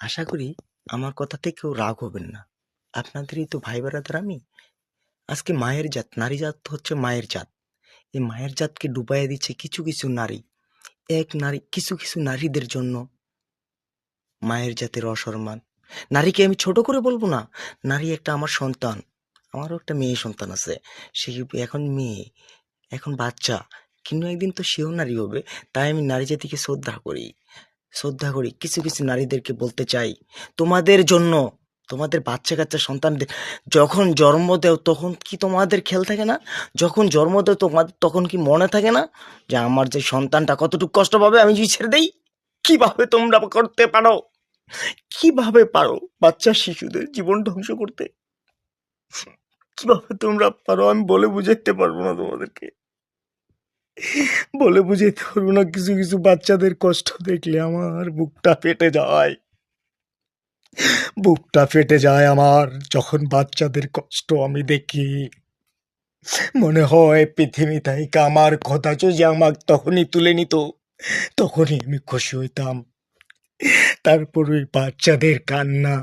আশা করি আমার কথাতে কেউ রাগ হবেন না। আপনাদেরই তো ভাই ব্রাদার আমি। আজকে মায়ের জাত, নারী জাত হচ্ছে মায়ের জাত। এই মায়ের জাতকে ডুবাইয়া দিচ্ছে কিছু কিছু নারী। এক নারী, কিছু কিছু নারীদের জন্য মায়ের জাতের অসম্মান। নারীকে আমি ছোট করে বলবো না, নারী একটা আমার সন্তান। আমারও একটা মেয়ে সন্তান আছে। সে এখন মেয়ে, এখন বাচ্চা, কিন্তু একদিন তো সেও নারী হবে। তাই আমি নারী জাতিকে শ্রদ্ধা করি। কিছু কিছু নারীদেরকে বলতে চাই, তোমাদের জন্য, তোমাদের বাচ্চা কাচ্চা সন্তানদের যখন জন্ম দেও তখন কি তোমাদের খেয়াল থাকে না? যখন জন্ম দেও তোমাদের তখন কি মনে থাকে না যে আমার যে সন্তানটা কতটুকু কষ্ট পাবে আমি যদি ছেড়ে দেই? কিভাবে তোমরা করতে পারো? কিভাবে পারো বাচ্চা শিশুদের জীবন ধ্বংস করতে? কিভাবে তোমরা পারো? আমি বলে বুঝাতে পারবো না তোমাদেরকে, বলে বুঝাতে পারবো না। কিছু কিছু বাচ্চাদের কষ্ট দেখলে আমার বুকটা ফেটে যায় আমার। যখন বাচ্চাদের কষ্ট আমি দেখি, মনে হয় পৃথিবী থেকে আমার কথা যদি আমাকে তখনই তুলে নিত, তখনই আমি খুশি হইতাম। তারপর ওই বাচ্চাদের কান্না,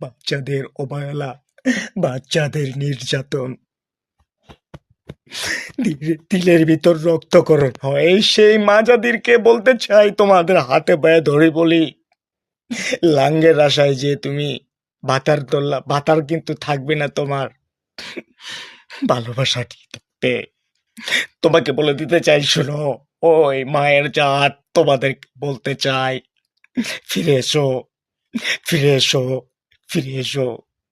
বাচ্চাদের অবহেলা, বাচ্চাদের নির্যাতন, দিলের ভিতর রক্তকরণ হয়। সেই মাজাদেরকে বলতে চাই, তোমাদের হাতে পায়ে ধরে বলি, লাঙ্গের আশায় যে তুমি ভাতার ধরলা, ভাতার কিন্তু থাকবে না তোমার, ভালোবাসাটি থাকবে। তোমাকে বলে দিতে চাই, শোনো, ওই মায়ের জাত তোমাদের বলতে চাই, ফিরে এসো, ফিরে এসো, ফিরে এসো,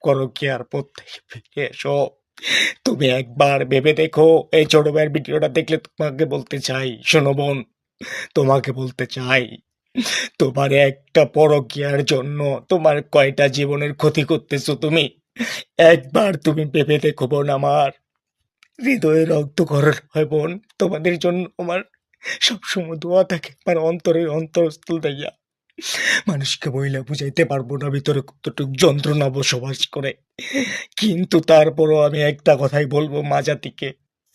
করো কি আর প্রত্যেক ফিরে এসো। তুমি একবার ভেবে দেখো। এই ছোট ভাইয়ের ভিডিওটা দেখলে তোমাকে বলতে চাই, শোনো বোন, তোমাকে বলতে চাই, তোমার একটা পরকীয়ার জন্য তোমার কয়টা জীবনের ক্ষতি করতেছো তুমি। একবার তুমি ভেবে দেখো বোন আমার, হৃদয়ে রক্তকরণ হয় বোন। তোমাদের জন্য আমার সবসময় দোয়া থাকে, আমার অন্তরের অন্তরস্থল দিয়া। মানুষকে বইলা বুঝাইতে পারবো না ভিতরে কতটুকু যন্ত্রণা বসবাস করে। কিন্তু তারপরও আমি একটা কথাই বলবো, মা জাতিকে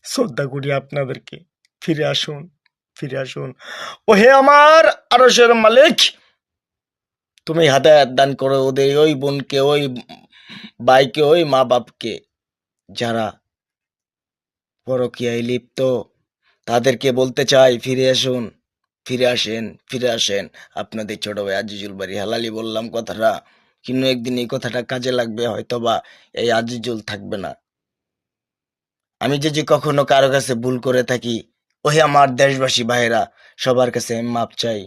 শ্রদ্ধা করি আপনাদেরকে, ফিরে আসুন, ফিরে আসুন। ও হে আমার আরশের মালিক, তুমি হাদায়াত দান করো ওদের, ওই বোনকে, ওই ভাইকে, ওই মা বাপকে যারা পরকীয়ায় লিপ্ত। তাদেরকে বলতে চাই, ফিরে আসুন, ফিরে আসেন। আপনাদের ছোট ভাই আজিজুল বাড়ি হালালি বললাম কথাটা, কিন্তু একদিন এই কথাটা কাজে লাগবে, হয়তোবা এই আজিজুল থাকবে না। আমি যে কখনো কারো কাছে ভুল করে থাকি, ওহে আমার দেশবাসী ভাইয়েরা, সবার কাছে আমি মাপ চাই,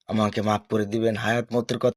আমাকে মাফ করে দিবেন। হায়াত মতের কথা